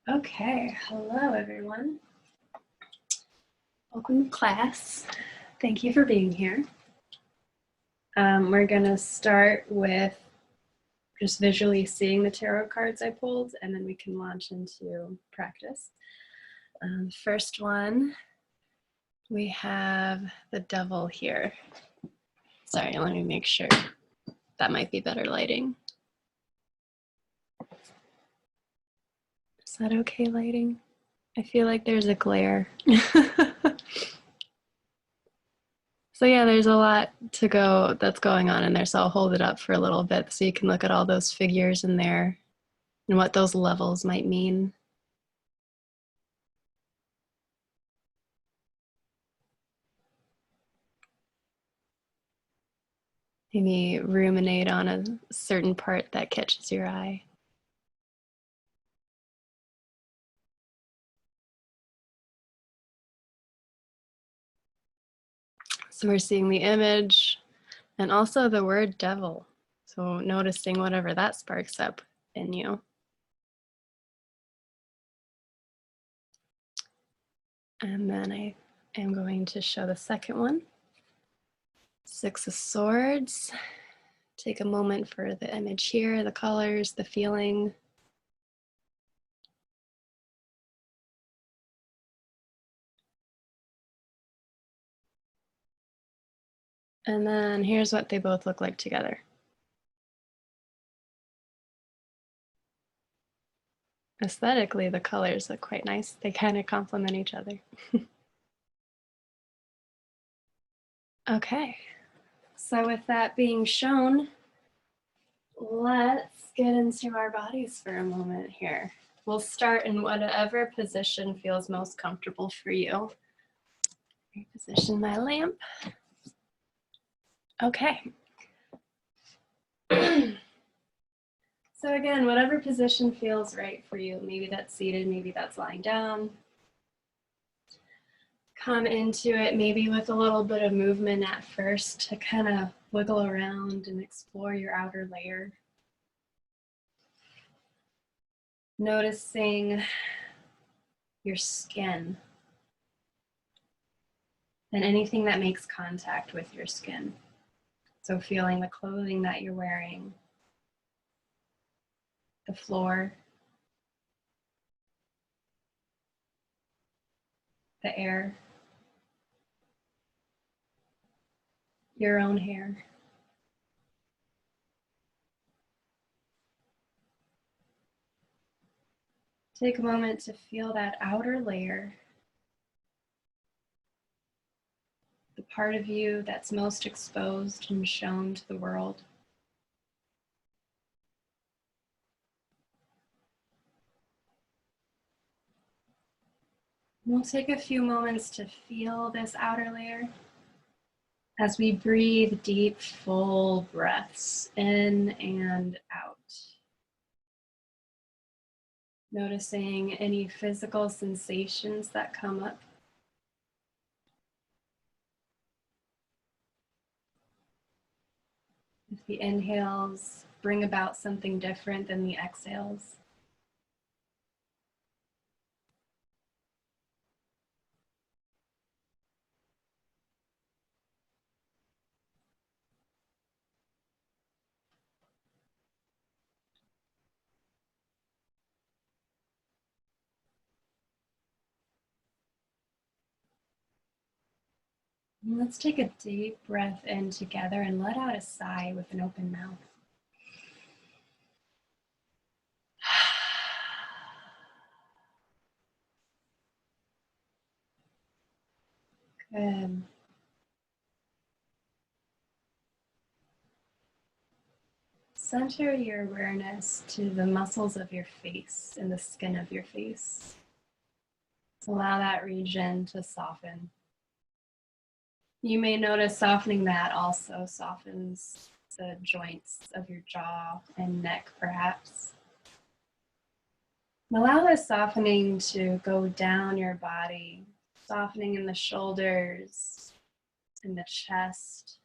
Okay, hello everyone. Welcome to class. Thank you for being here. We're gonna start with just visually seeing the tarot cards I pulled, and then we can launch into practice. First one, we have the Devil here. Sorry, let me make sure. That might be better lighting. Is that okay lighting? I feel like there's a glare. So yeah, there's a lot to go that's going on in there. So I'll hold it up for a little bit so you can look at all those figures in there and what those levels might mean. Maybe ruminate on a certain part that catches your eye. So we're seeing the image and also the word devil. So noticing whatever that sparks up in you. And then I am going to show the second one. Six of Swords. Take a moment for the image here, the colors, the feeling. And then here's what they both look like together. Aesthetically, the colors look quite nice. They kind of complement each other. Okay, so with that being shown, let's get into our bodies for a moment here. We'll start in whatever position feels most comfortable for you. Reposition my lamp. Okay. So again, whatever position feels right for you. Maybe that's seated, maybe that's lying down. Come into it maybe with a little bit of movement at first to kind of wiggle around and explore your outer layer. Noticing your skin and anything that makes contact with your skin. So feeling the clothing that you're wearing, the floor, the air, your own hair. Take a moment to feel that outer layer, the part of you that's most exposed and shown to the world. We'll take a few moments to feel this outer layer as we breathe deep, full breaths in and out. Noticing any physical sensations that come up. If the inhales bring about something different than the exhales. And let's take a deep breath in together and let out a sigh with an open mouth. Good. Center your awareness to the muscles of your face and the skin of your face. Allow that region to soften. You may notice softening that also softens the joints of your jaw and neck, perhaps. Allow this softening to go down your body, softening in the shoulders, in the chest.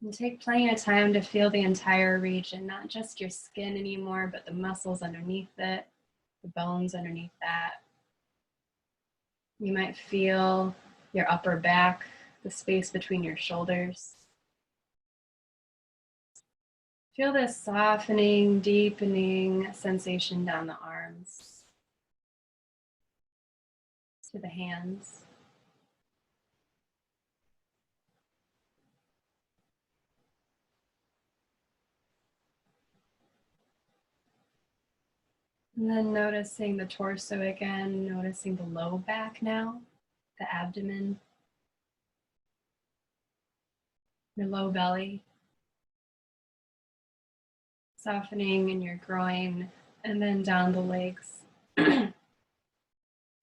And take plenty of time to feel the entire region, not just your skin anymore, but the muscles underneath it, the bones underneath that. You might feel your upper back, the space between your shoulders. Feel this softening, deepening sensation down the arms to the hands. And then noticing the torso again, noticing the low back now, the abdomen, your low belly, softening in your groin, and then down the legs,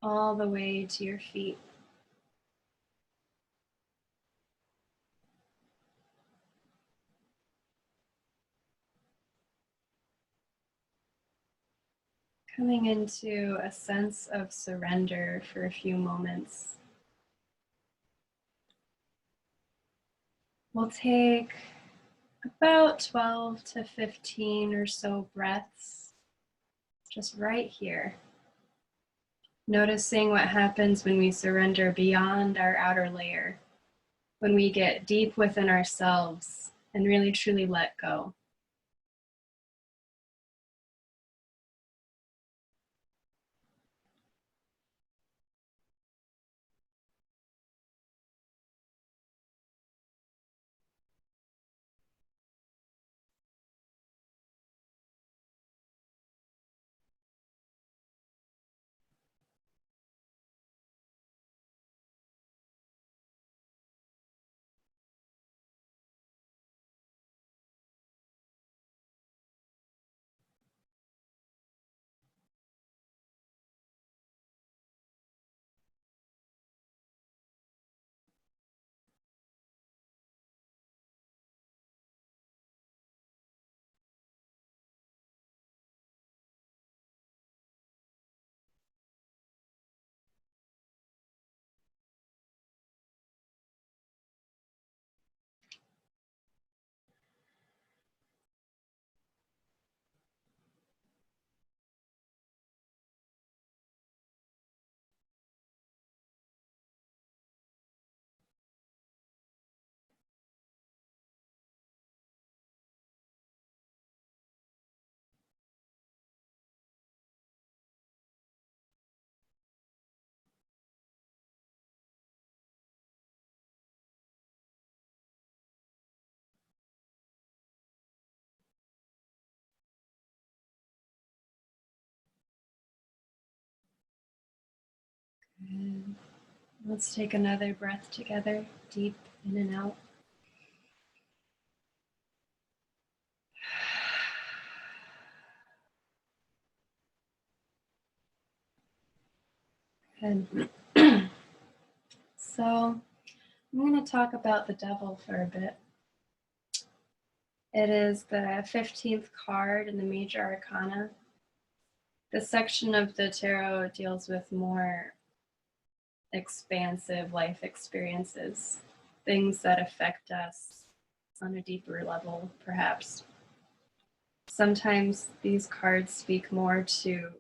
all the way to your feet. Coming into a sense of surrender for a few moments. We'll take about 12 to 15 or so breaths, just right here. Noticing what happens when we surrender beyond our outer layer, when we get deep within ourselves and really truly let go. Good. Let's take another breath together, deep in and out. Good. So I'm going to talk about the devil for a bit. It is the 15th card in the Major Arcana. This section of the tarot deals with more expansive life experiences, things that affect us on a deeper level, perhaps. Sometimes these cards speak more to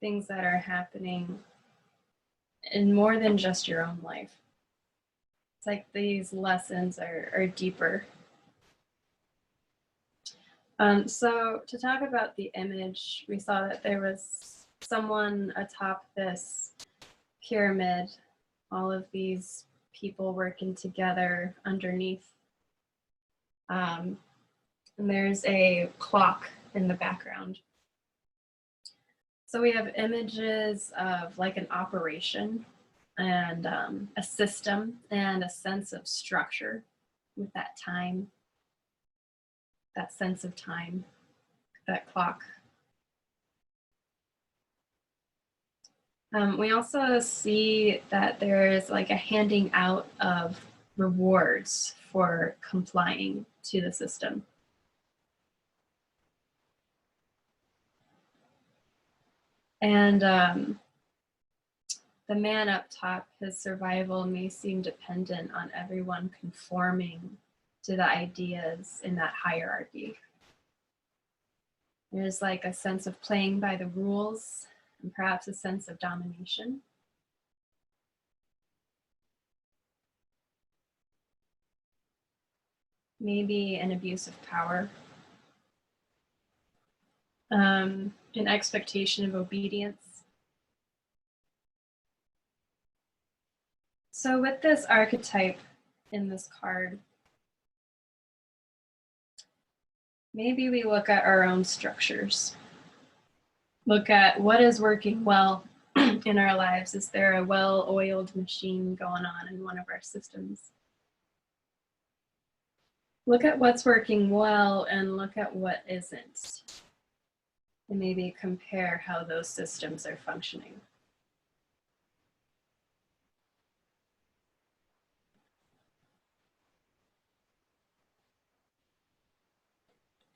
things that are happening in more than just your own life. It's like these lessons are deeper. So to talk about the image, we saw that there was someone atop this pyramid, all of these people working together underneath. And there's a clock in the background. So we have images of like an operation and a system and a sense of structure with that time, that sense of time, that clock. We also see that there's like a handing out of rewards for complying to the system. And the man up top, his survival may seem dependent on everyone conforming to the ideas in that hierarchy. There's like a sense of playing by the rules and perhaps a sense of domination. Maybe an abuse of power. An expectation of obedience. So with this archetype in this card, maybe we look at our own structures. Look at what is working well in our lives. Is there a well-oiled machine going on in one of our systems? Look at what's working well and look at what isn't. And maybe compare how those systems are functioning.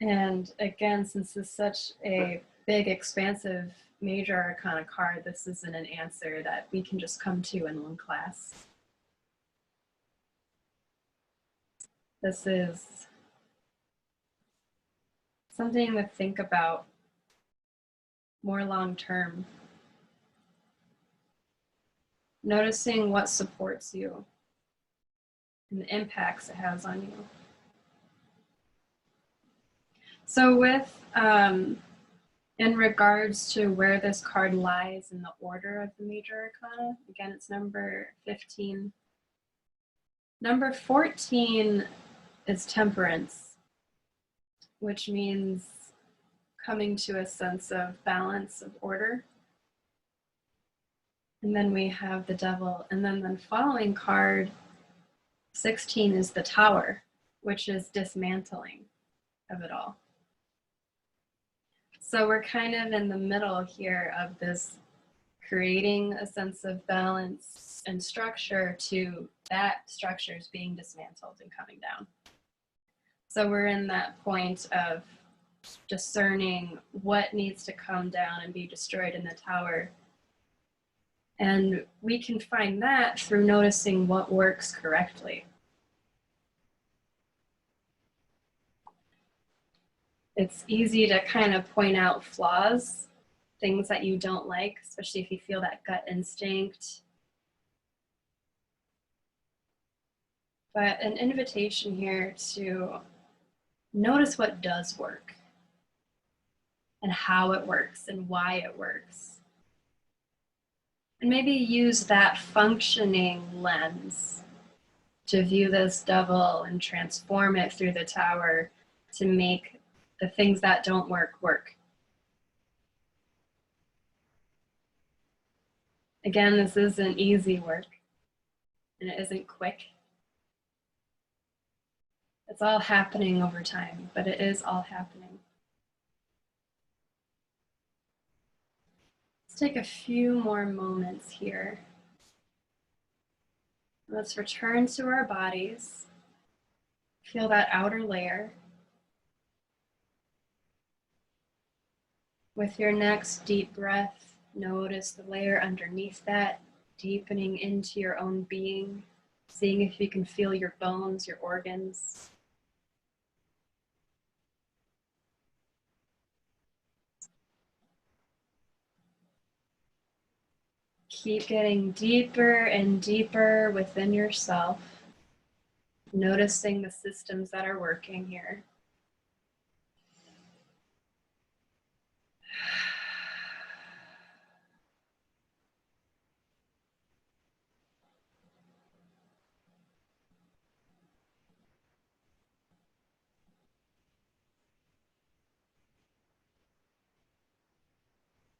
And again, since this is such a big, expansive, major arcana card, this isn't an answer that we can just come to in one class. This is something to think about more long term. Noticing what supports you and the impacts it has on you. So with, in regards to where this card lies in the order of the major arcana, again, it's number 15. Number 14 is temperance, which means coming to a sense of balance, of order. And then we have the devil. And then the following card, 16, is the tower, which is dismantling of it all. So we're kind of in the middle here of this creating a sense of balance and structure to that structure is being dismantled and coming down. So we're in that point of discerning what needs to come down and be destroyed in the tower. And we can find that through noticing what works correctly. It's easy to kind of point out flaws, things that you don't like, especially if you feel that gut instinct. But an invitation here to notice what does work and how it works and why it works. And maybe use that functioning lens to view this devil and transform it through the tower to make the things that don't work, work. Again, this isn't easy work and it isn't quick. It's all happening over time, but it is all happening. Let's take a few more moments here. Let's return to our bodies. Feel that outer layer. With your next deep breath, notice the layer underneath that, deepening into your own being, seeing if you can feel your bones, your organs. Keep getting deeper and deeper within yourself, noticing the systems that are working here.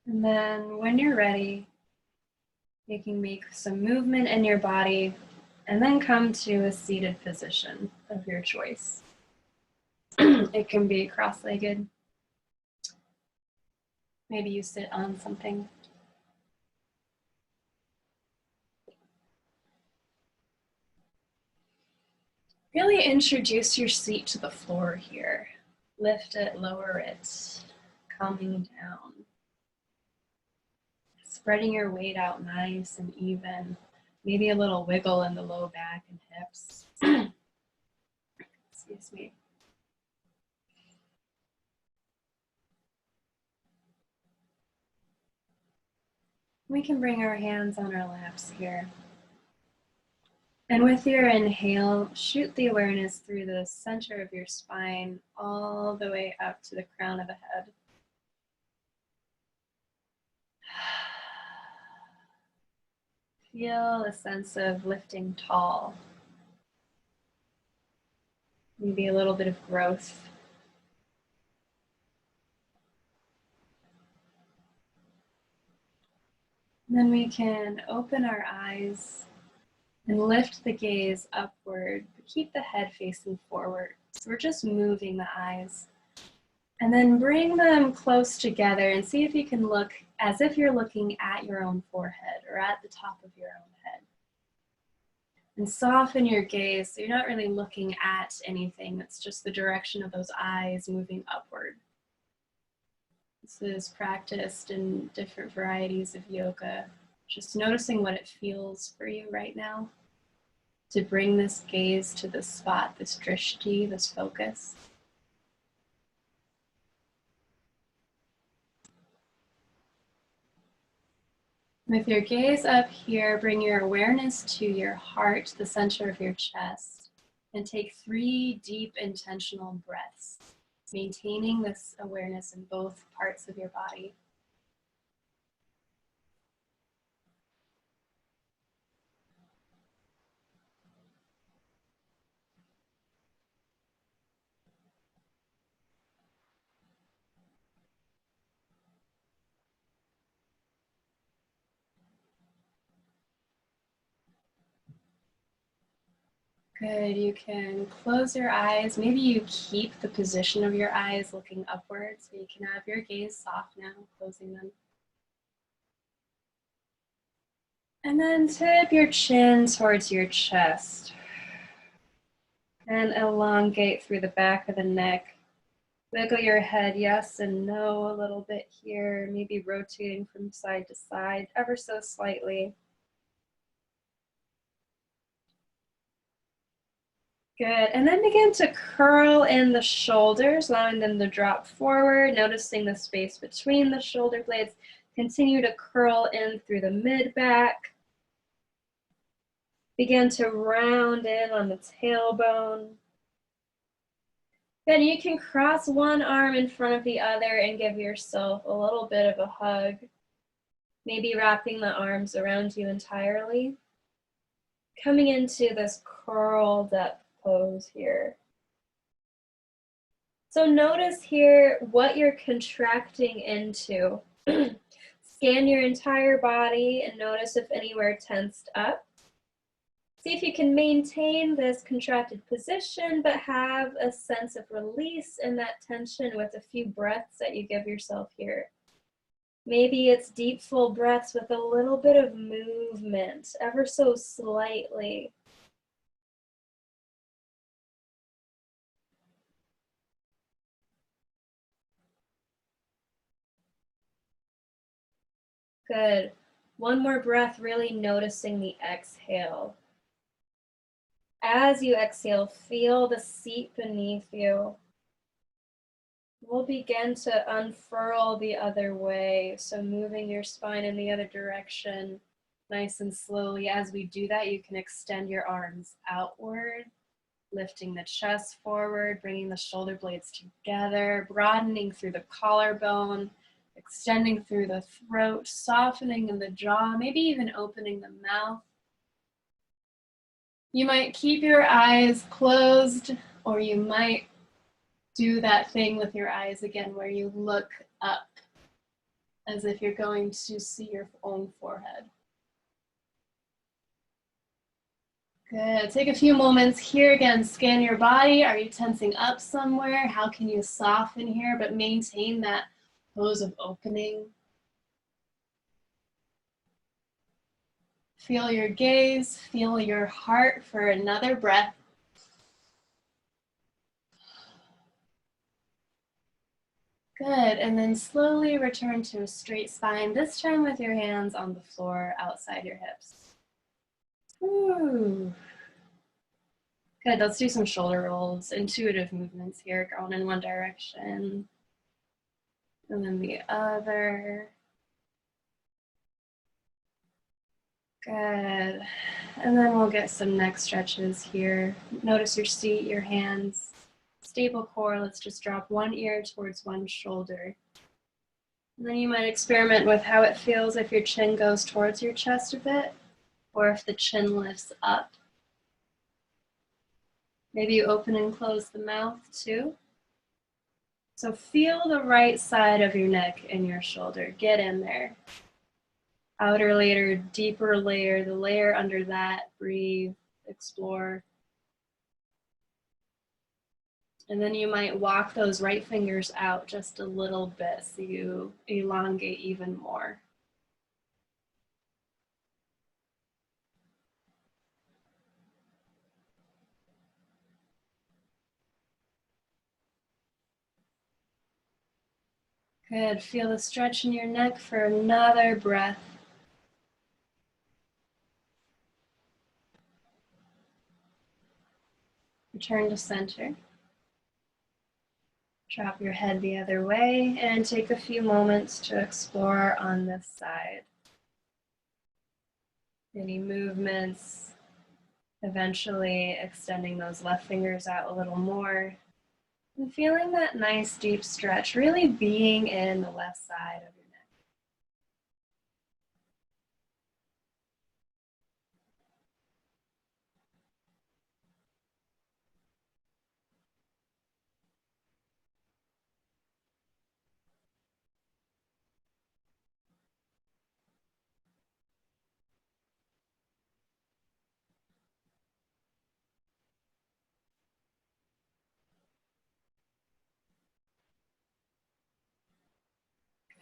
And then when you're ready, you can make some movement in your body and then come to a seated position of your choice. It can be cross-legged. Maybe you sit on something. Really introduce your seat to the floor here. Lift it, lower it, coming down. Spreading your weight out nice and even. Maybe a little wiggle in the low back and hips. Excuse me. We can bring our hands on our laps here. And with your inhale, shoot the awareness through the center of your spine all the way up to the crown of the head. Feel a sense of lifting tall. Maybe a little bit of growth. And then we can open our eyes and lift the gaze upward, but keep the head facing forward. So we're just moving the eyes. And then bring them close together and see if you can look as if you're looking at your own forehead or at the top of your own head. And soften your gaze so you're not really looking at anything. It's just the direction of those eyes moving upward. This is practiced in different varieties of yoga. Just noticing what it feels for you right now to bring this gaze to this spot, this drishti, this focus. With your gaze up here, bring your awareness to your heart, the center of your chest, and take 3 deep intentional breaths, maintaining this awareness in both parts of your body. Good, you can close your eyes. Maybe you keep the position of your eyes looking upwards, so you can have your gaze soft now, closing them. And then tip your chin towards your chest and elongate through the back of the neck. Wiggle your head yes and no a little bit here, maybe rotating from side to side ever so slightly. Good, and then begin to curl in the shoulders, allowing them to drop forward, noticing the space between the shoulder blades. Continue to curl in through the mid-back. Begin to round in on the tailbone. Then you can cross one arm in front of the other and give yourself a little bit of a hug. Maybe wrapping the arms around you entirely. Coming into this curled up pose here. So notice here what you're contracting into. Scan your entire body and notice if anywhere tensed up. See if you can maintain this contracted position, but have a sense of release in that tension with a few breaths that you give yourself here. Maybe it's deep, full breaths with a little bit of movement, ever so slightly. Good. One more breath, really noticing the exhale. As you exhale, feel the seat beneath you. We'll begin to unfurl the other way, so moving your spine in the other direction, nice and slowly. As we do that, you can extend your arms outward, lifting the chest forward, bringing the shoulder blades together, broadening through the collarbone, extending through the throat, softening in the jaw, maybe even opening the mouth. You might keep your eyes closed, or you might do that thing with your eyes again where you look up as if you're going to see your own forehead. Good. Take a few moments here. Again, scan your body. Are you tensing up somewhere? How can you soften here but maintain that pose of opening? Feel your gaze, feel your heart for another breath. Good, and then slowly return to a straight spine, this time with your hands on the floor outside your hips. Ooh. Good, let's do some shoulder rolls, intuitive movements here, going in one direction, and then the other. Good. And then we'll get some neck stretches here. Notice your seat, your hands. Stable core. Let's just drop one ear towards one shoulder. And then you might experiment with how it feels if your chin goes towards your chest a bit, or if the chin lifts up. Maybe you open and close the mouth too. So feel the right side of your neck and your shoulder. Get in there. Outer layer, deeper layer, the layer under that. Breathe, explore. And then you might walk those right fingers out just a little bit so you elongate even more. Good. Feel the stretch in your neck for another breath. Return to center. Drop your head the other way and take a few moments to explore on this side. Any movements, eventually extending those left fingers out a little more. And feeling that nice deep stretch, really being in the left side of your neck.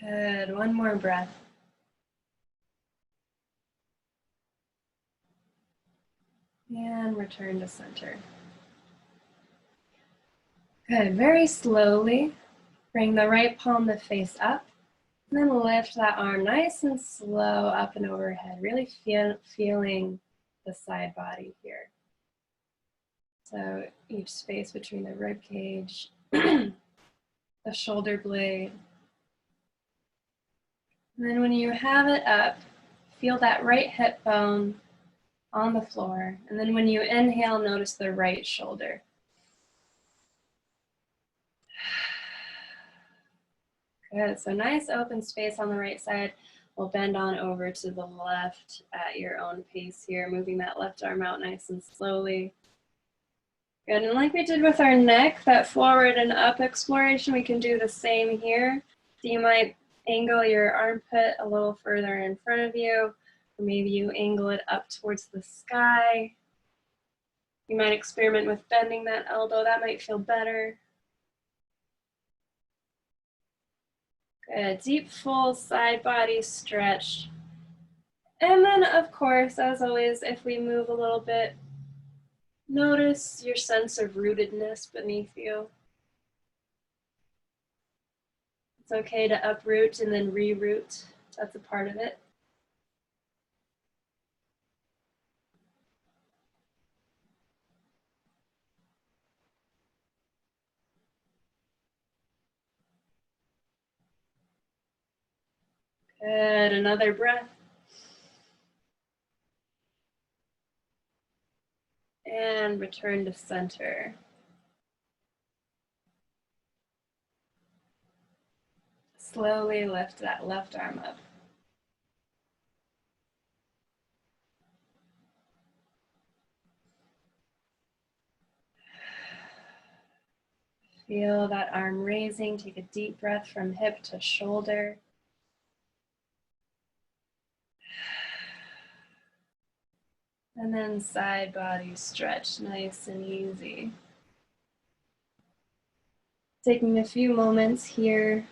Good. One more breath. And return to center. Good. Very slowly, bring the right palm to face up. And then lift that arm nice and slow up and overhead, really feeling the side body here. So each space between the rib cage, the shoulder blade. And then when you have it up, feel that right hip bone on the floor. And then when you inhale, notice the right shoulder. Good, so nice open space on the right side. We'll bend on over to the left at your own pace here, moving that left arm out nice and slowly. Good, and like we did with our neck, that forward and up exploration, we can do the same here. So you might angle your armpit a little further in front of you, or maybe you angle it up towards the sky. You might experiment with bending that elbow, that might feel better. Good, deep, full side body stretch. And then, of course, as always, if we move a little bit, notice your sense of rootedness beneath you. It's okay to uproot and then reroot. That's a part of it. Good, another breath. And return to center. Slowly lift that left arm up. Feel that arm raising. Take a deep breath from hip to shoulder. And then side body stretch, nice and easy. Taking a few moments here.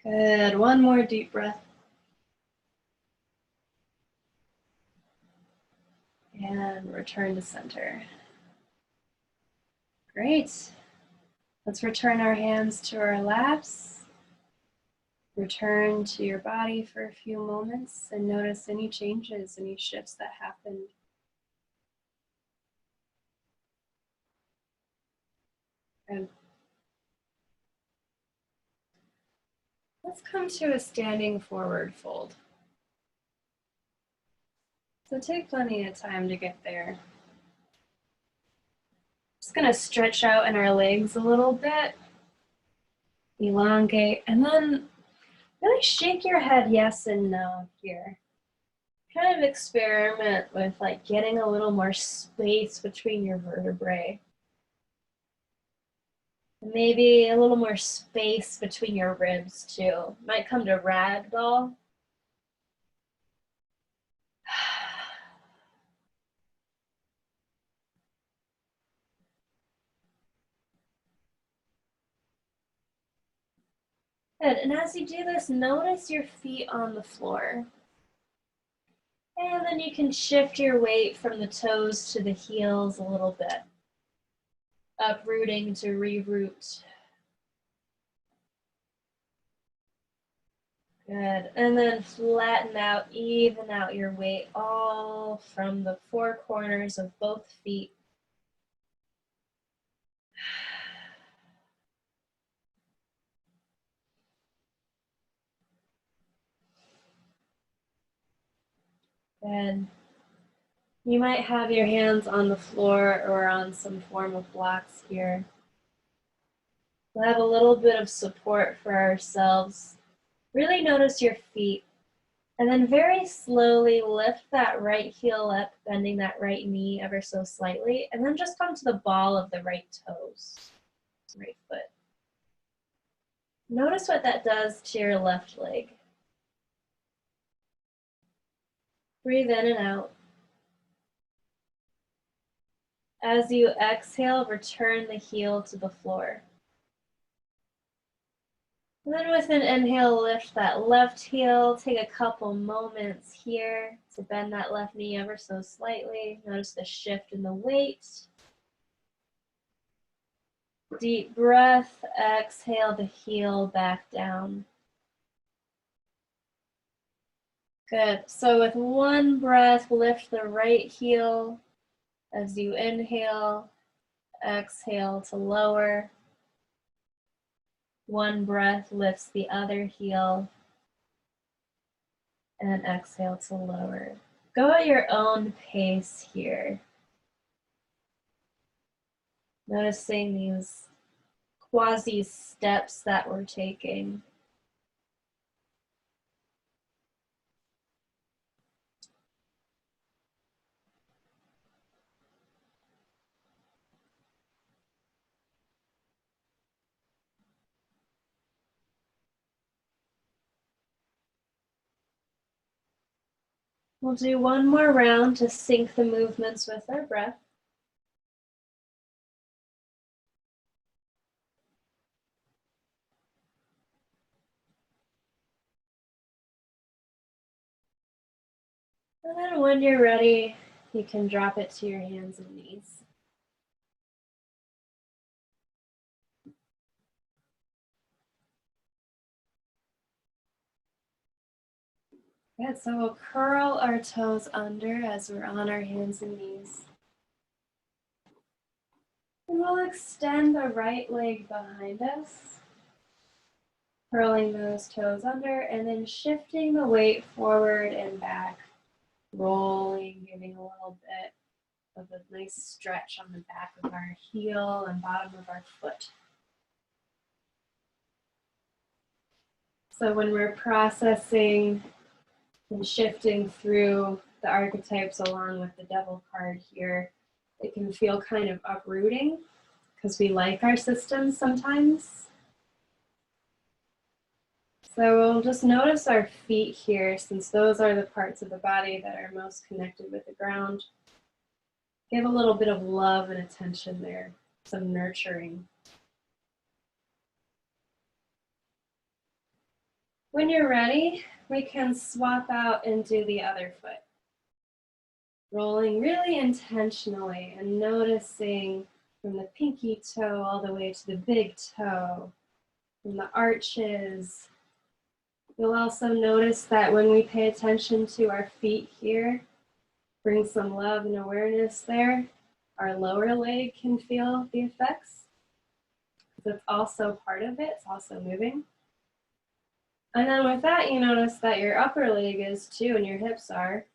Good, one more deep breath. And return to center. Great. Let's return our hands to our laps. Return to your body for a few moments and notice any changes, any shifts that happened. And let's come to a standing forward fold. So take plenty of time to get there. Just gonna stretch out in our legs a little bit, elongate, and then really shake your head yes and no here. Kind of experiment with like getting a little more space between your vertebrae. Maybe a little more space between your ribs too. Might come to ragdoll. Good, and as you do this, notice your feet on the floor. And then you can shift your weight from the toes to the heels a little bit. Uprooting to reroot. Good, and then flatten out, even out your weight all from the four corners of both feet. Good. You might have your hands on the floor or on some form of blocks here. We'll have a little bit of support for ourselves. Really notice your feet. And then very slowly lift that right heel up, bending that right knee ever so slightly. And then just come to the ball of the right toes, right foot. Notice what that does to your left leg. Breathe in and out. As you exhale, return the heel to the floor. And then with an inhale, lift that left heel. Take a couple moments here to bend that left knee ever so slightly. Notice the shift in the weight. Deep breath, exhale the heel back down. Good, so with one breath, lift the right heel as you inhale, exhale to lower. One breath lifts the other heel and exhale to lower. Go at your own pace here. Noticing these quasi steps that we're taking. We'll do one more round to sync the movements with our breath. And then when you're ready, you can drop it to your hands and knees. Good, so we'll curl our toes under as we're on our hands and knees. And we'll extend the right leg behind us, curling those toes under, and then shifting the weight forward and back, rolling, giving a little bit of a nice stretch on the back of our heel and bottom of our foot. So when we're processing and shifting through the archetypes along with the devil card here, it can feel kind of uprooting because we like our systems sometimes. So we'll just notice our feet here, since those are the parts of the body that are most connected with the ground. Give a little bit of love and attention there, some nurturing. When you're ready, we can swap out and do the other foot. Rolling really intentionally and noticing from the pinky toe all the way to the big toe, from the arches. You'll also notice that when we pay attention to our feet here, bring some love and awareness there, our lower leg can feel the effects. That's also part of it, it's also moving. And then with that, you notice that your upper leg is too, and your hips are.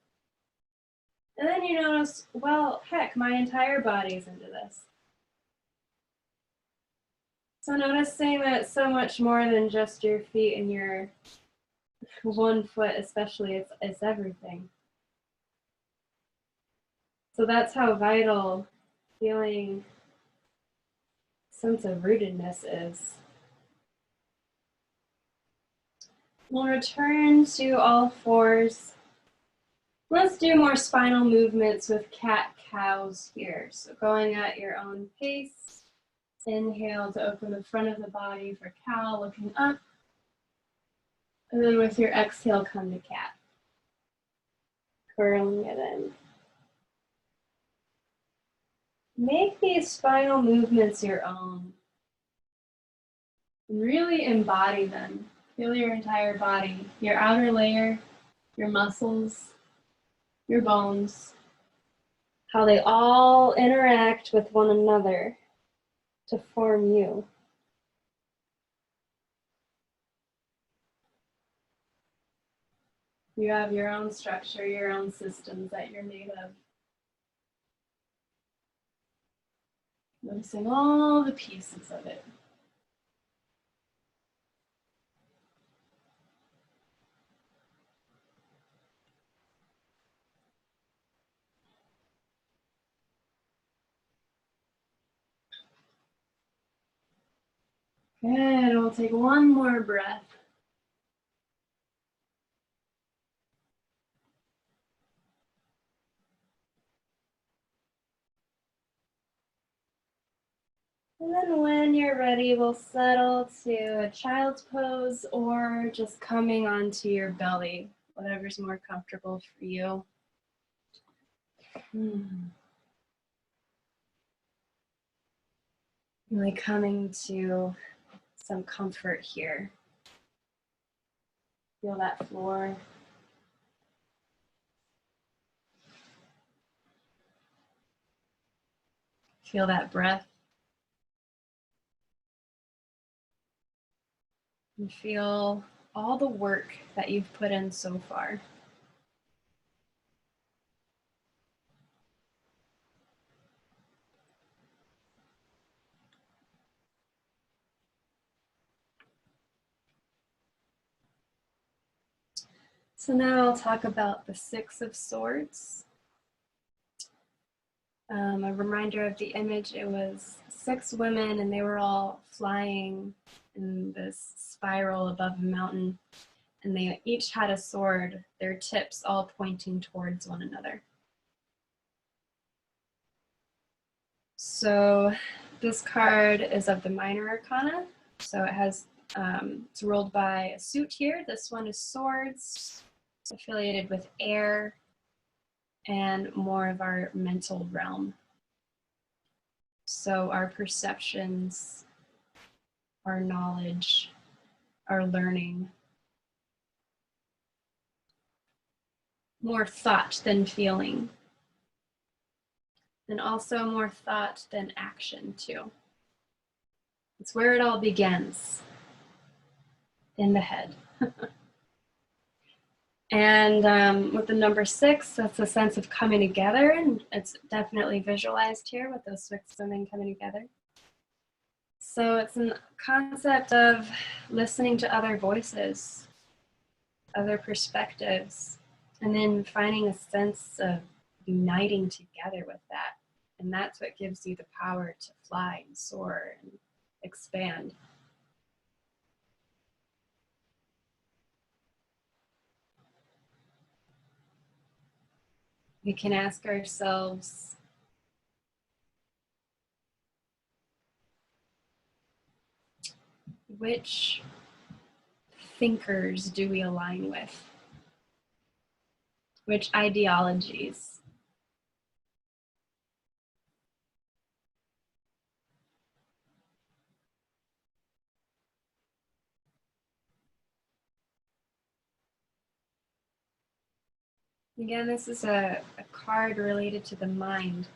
And then you notice, well, heck, my entire body's into this. So noticing that it's so much more than just your feet and your one foot, especially, it's everything. So that's how vital feeling sense of rootedness is. We'll return to all fours. Let's do more spinal movements with cat-cows here. So going at your own pace. Inhale to open the front of the body for cow, looking up. And then with your exhale, come to cat. Curling it in. Make these spinal movements your own. And really embody them. Feel your entire body, your outer layer, your muscles, your bones, how they all interact with one another to form you. You have your own structure, your own systems that you're made of. Noticing all the pieces of it. Good, we'll take one more breath. And then when you're ready, we'll settle to a child's pose or just coming onto your belly, whatever's more comfortable for you. Really coming to some comfort here. Feel that floor. Feel that breath. And feel all the work that you've put in so far. So now I'll talk about the Six of Swords. A reminder of the image, it was 6 women and they were all flying in this spiral above a mountain, and they each had a sword, their tips all pointing towards one another. So this card is of the Minor Arcana, so it has, it's rolled by a suit here. This one is swords, affiliated with air and more of our mental realm. So our perceptions, our knowledge, our learning. More thought than feeling. And also more thought than action too. It's where it all begins, in the head. And with the number 6, that's a sense of coming together, and it's definitely visualized here with those 6 women coming together. So it's a concept of listening to other voices, other perspectives, and then finding a sense of uniting together with that. And that's what gives you the power to fly and soar and expand. We can ask ourselves, which thinkers do we align with? Which ideologies? Again, this is a card related to the mind.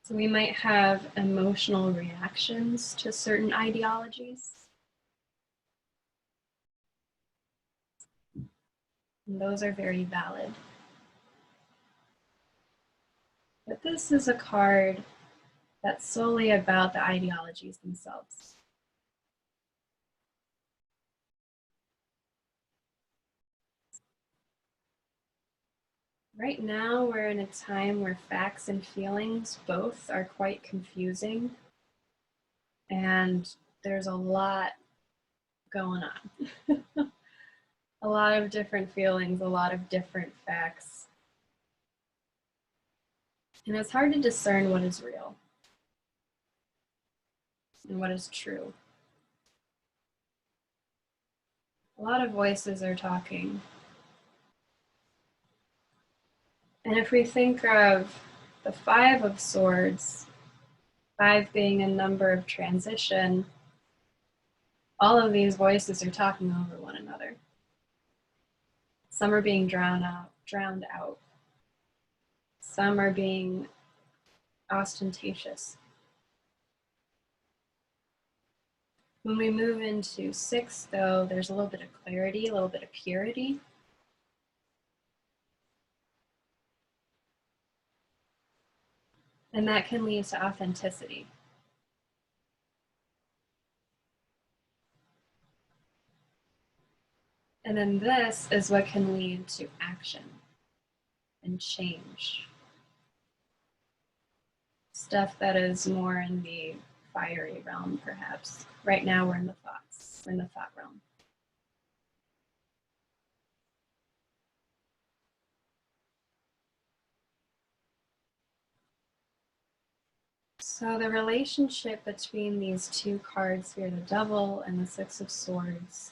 So we might have emotional reactions to certain ideologies. And those are very valid. But this is a card that's solely about the ideologies themselves. Right now, we're in a time where facts and feelings both are quite confusing, and there's a lot going on. A lot of different feelings, a lot of different facts. And it's hard to discern what is real and what is true. A lot of voices are talking. And if we think of the Five of Swords, 5 being a number of transition, all of these voices are talking over one another. Some are being drowned out. Some are being ostentatious. When we move into 6, though, there's a little bit of clarity, a little bit of purity. And that can lead to authenticity. And then this is what can lead to action and change. Stuff that is more in the fiery realm, perhaps. Right now we're in the thoughts, we're in the thought realm. So the relationship between these two cards here, the Devil and the 6 of Swords,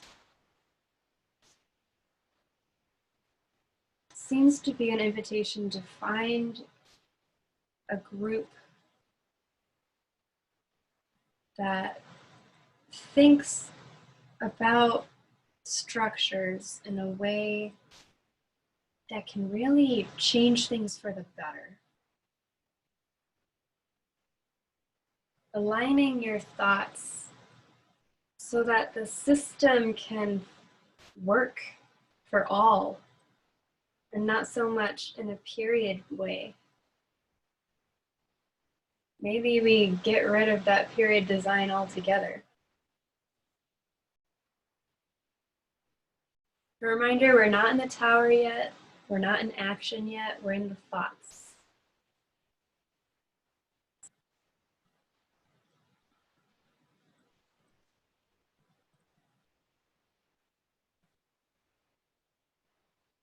seems to be an invitation to find a group that thinks about structures in a way that can really change things for the better. Aligning your thoughts so that the system can work for all and not so much in a period way. Maybe we get rid of that period design altogether. A reminder, we're not in the tower yet. We're not in action yet. We're in the thoughts.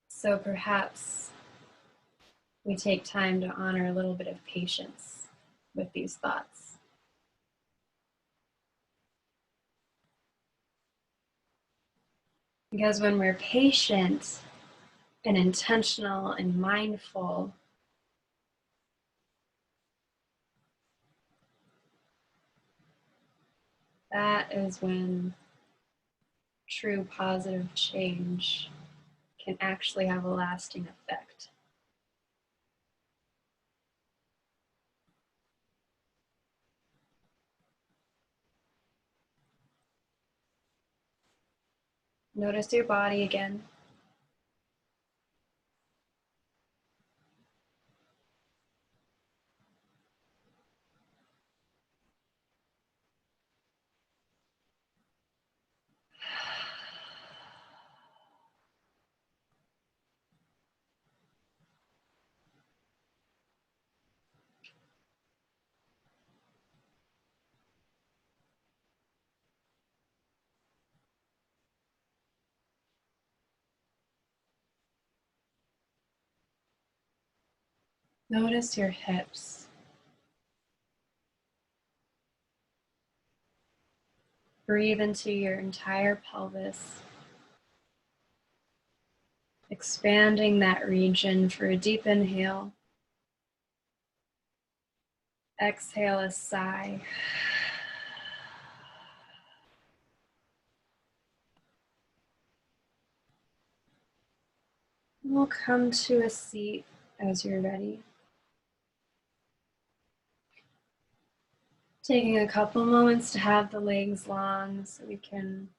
So perhaps we take time to honor a little bit of patience with these thoughts. Because when we're patient and intentional and mindful, that is when true positive change can actually have a lasting effect. Notice your body again. Notice your hips. Breathe into your entire pelvis, expanding that region for a deep inhale. Exhale a sigh. We'll come to a seat as you're ready. Taking a couple moments to have the legs long so we can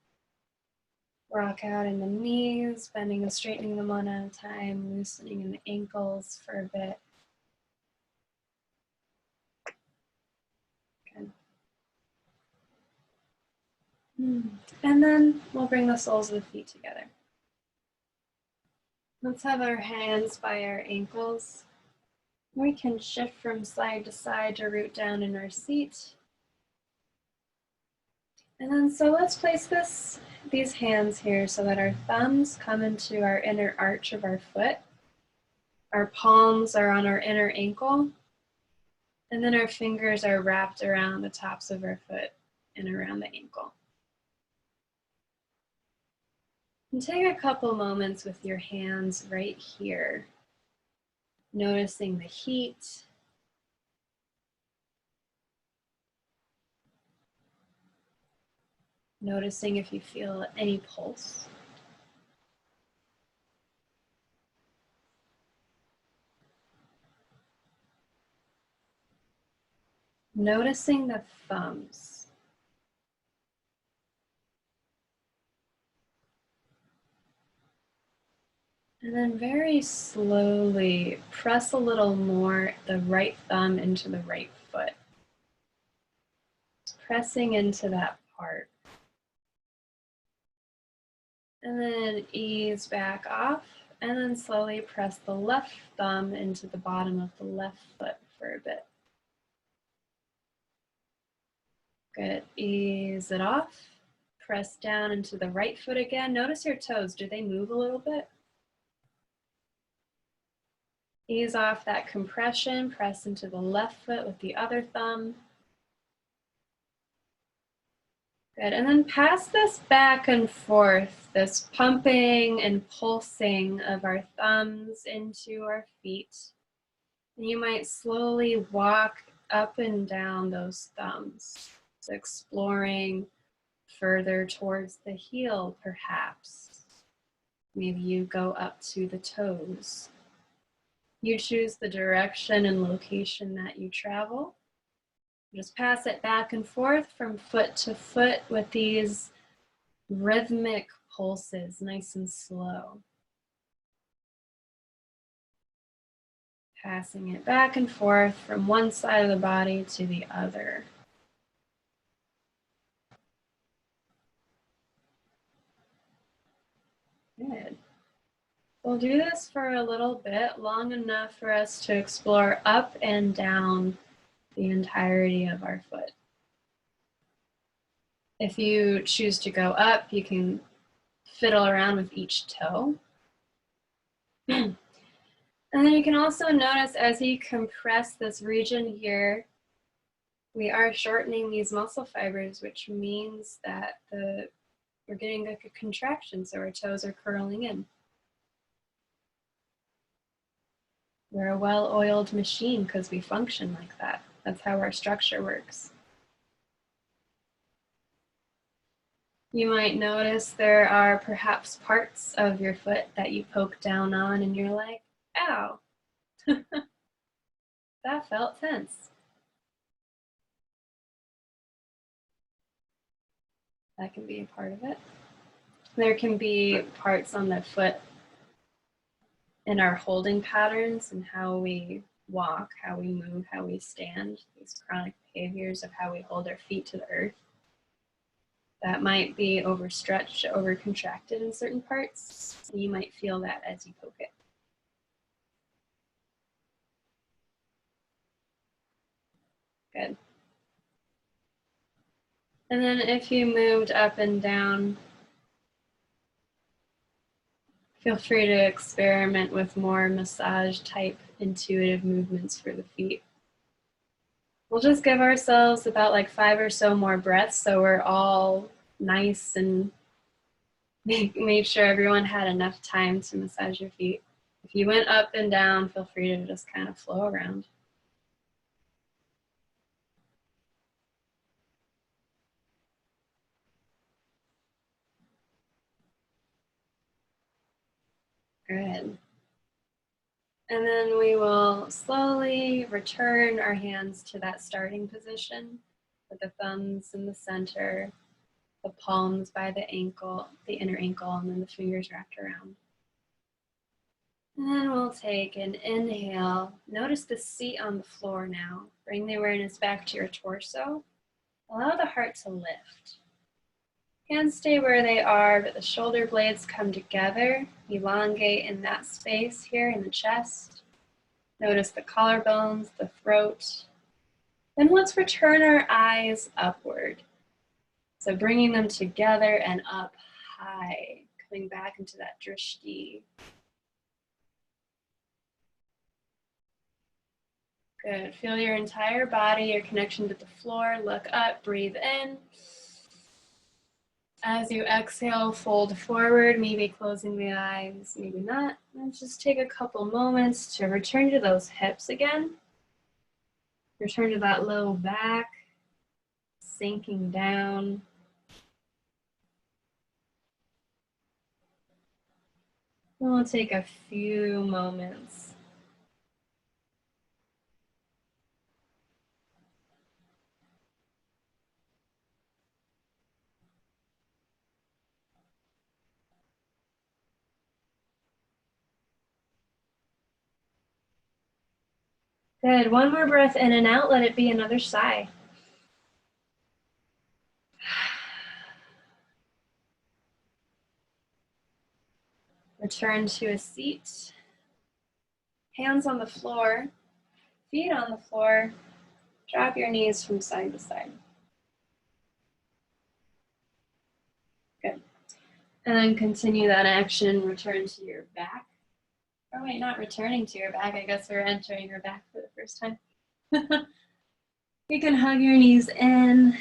rock out in the knees, bending and straightening them one at a time, loosening in the ankles for a bit. Good. And then we'll bring the soles of the feet together. Let's have our hands by our ankles. We can shift from side to side to root down in our seat. And then so let's place these hands here so that our thumbs come into our inner arch of our foot. Our palms are on our inner ankle. And then our fingers are wrapped around the tops of our foot and around the ankle. And take a couple moments with your hands right here, noticing the heat. Noticing if you feel any pulse. Noticing the thumbs. And then very slowly press a little more the right thumb into the right foot. Pressing into that part. And then ease back off. And then slowly press the left thumb into the bottom of the left foot for a bit. Good. Ease it off. Press down into the right foot again. Notice your toes. Do they move a little bit? Ease off that compression. Press into the left foot with the other thumb. Good. And then pass this back and forth, this pumping and pulsing of our thumbs into our feet. And you might slowly walk up and down those thumbs, so exploring further towards the heel, perhaps. Maybe you go up to the toes. You choose the direction and location that you travel. Just pass it back and forth from foot to foot with these rhythmic pulses, nice and slow. Passing it back and forth from one side of the body to the other. Good. We'll do this for a little bit, long enough for us to explore up and down the entirety of our foot. If you choose to go up, you can fiddle around with each toe. And then you can also notice as you compress this region here, we are shortening these muscle fibers, which means that we're getting like a contraction, so our toes are curling in. We're a well-oiled machine because we function like that. That's how our structure works. You might notice there are perhaps parts of your foot that you poke down on and you're like, ow, that felt tense. That can be a part of it. There can be parts on the foot in our holding patterns and how we walk, how we move, how we stand, these chronic behaviors of how we hold our feet to the earth. That might be overstretched, overcontracted in certain parts. And you might feel that as you poke it. Good. And then if you moved up and down, feel free to experiment with more massage type intuitive movements for the feet. We'll just give ourselves about like 5 or so more breaths so we're all nice and made sure everyone had enough time to massage your feet. If you went up and down, feel free to just kind of flow around. Good. And then we will slowly return our hands to that starting position with the thumbs in the center, the palms by the ankle, the inner ankle, and then the fingers wrapped around. And then we'll take an inhale. Notice the seat on the floor now. Bring the awareness back to your torso. Allow the heart to lift. Hands stay where they are, but the shoulder blades come together. Elongate in that space here in the chest. Notice the collarbones, the throat. Then let's return our eyes upward. So bringing them together and up high, coming back into that drishti. Good. Feel your entire body, your connection to the floor. Look up, breathe in. As you exhale, fold forward, maybe closing the eyes, maybe not. And just take a couple moments to return to those hips again. Return to that low back, sinking down. And we'll take a few moments. Good. One more breath in and out. Let it be another sigh. Return to a seat. Hands on the floor, feet on the floor. Drop your knees from side to side. Good. And then continue that action. Return to your back. Oh wait, not returning to your back. I guess we're entering your back for the first time. You can hug your knees in.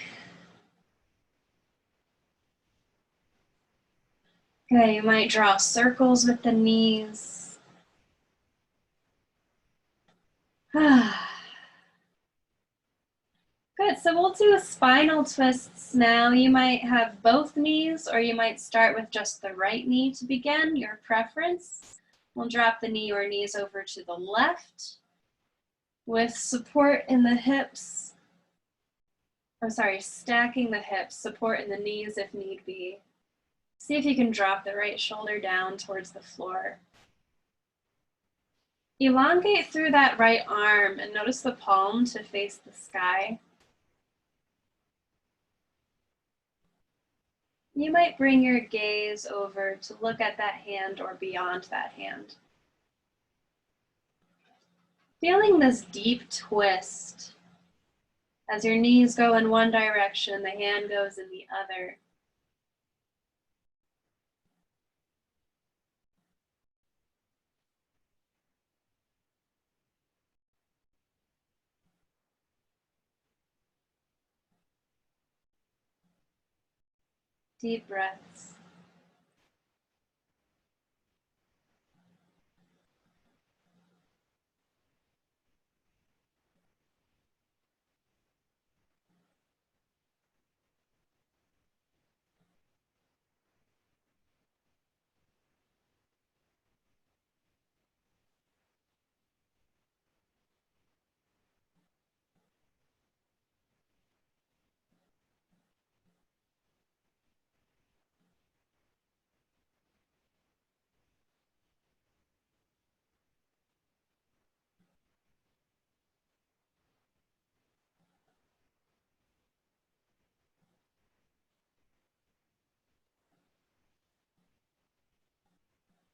Okay, you might draw circles with the knees. Good, so we'll do spinal twists now. You might have both knees, or you might start with just the right knee to begin, your preference. We'll drop the knee or knees over to the left with support in the hips. I'm sorry, stacking the hips, support in the knees if need be. See if you can drop the right shoulder down towards the floor. Elongate through that right arm and notice the palm to face the sky. You might bring your gaze over to look at that hand or beyond that hand. Feeling this deep twist. As your knees go in one direction, the hand goes in the other. Deep breaths.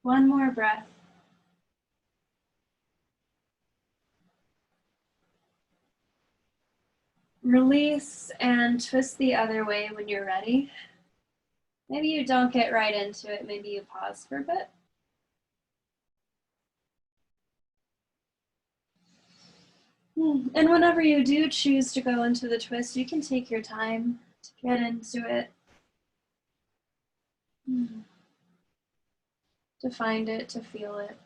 One more breath. Release and twist the other way when you're ready. Maybe you don't get right into it. Maybe you pause for a bit. And whenever you do choose to go into the twist, you can take your time to get into it. To find it, to feel it.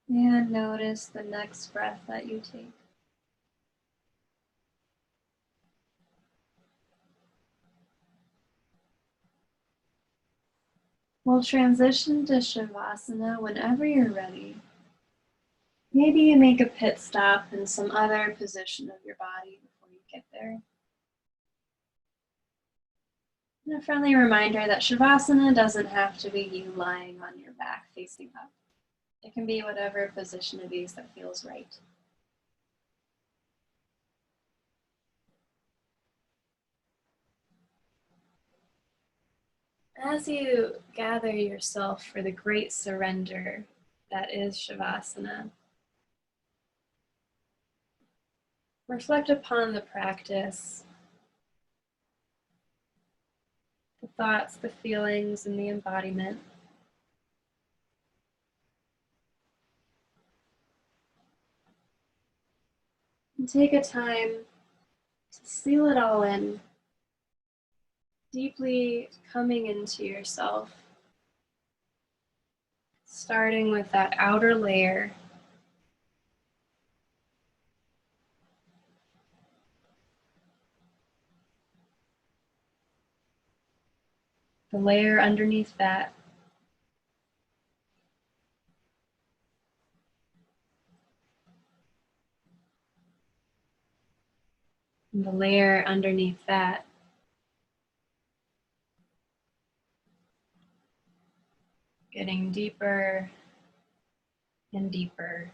And notice the next breath that you take. We'll transition to Shavasana whenever you're ready. Maybe you make a pit stop in some other position of your body before you get there. And a friendly reminder that Shavasana doesn't have to be you lying on your back facing up. It can be whatever position of ease that feels right. As you gather yourself for the great surrender that is Shavasana, reflect upon the practice, the thoughts, the feelings, and the embodiment. And take a time to seal it all in, deeply coming into yourself, starting with that outer layer, the layer underneath that, and the layer underneath that, getting deeper and deeper.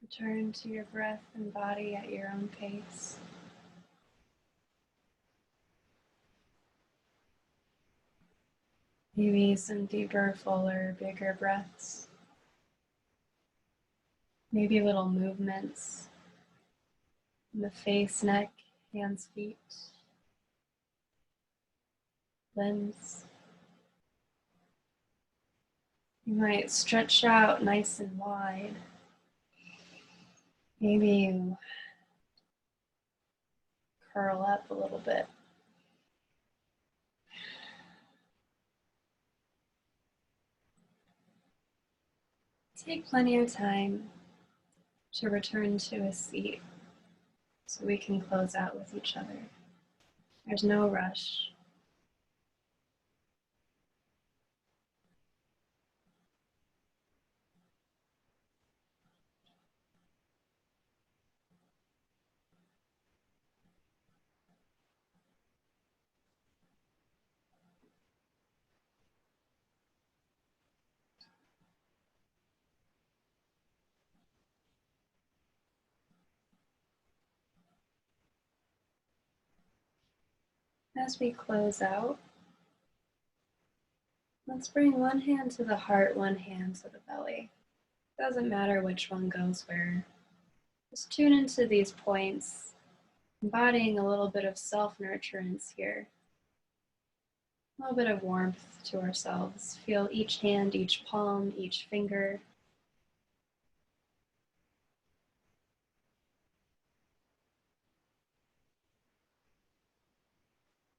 Return to your breath and body at your own pace. Maybe some deeper, fuller, bigger breaths. Maybe little movements in the face, neck, hands, feet, limbs. You might stretch out nice and wide. Maybe you curl up a little bit. Take plenty of time to return to a seat so we can close out with each other. There's no rush. As we close out, let's bring one hand to the heart, one hand to the belly. Doesn't matter which one goes where. Just tune into these points, embodying a little bit of self-nurturance here. A little bit of warmth to ourselves. Feel each hand, each palm, each finger.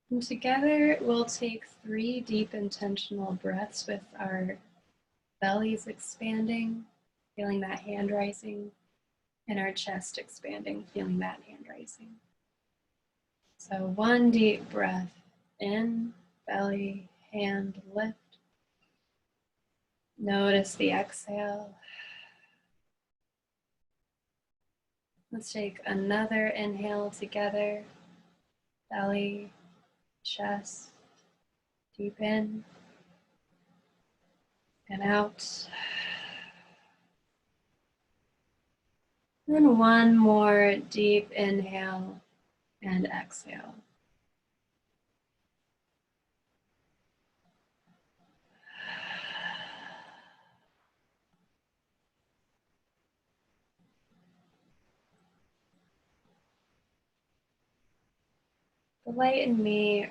And together we'll take 3 deep intentional breaths with our bellies expanding, feeling that hand rising, and our chest expanding, feeling that hand rising. So 1 deep breath in, belly, hand, lift. Notice the exhale. Let's take another inhale together. Belly, chest, deep in and out. Then 1 more deep inhale and exhale. The light in me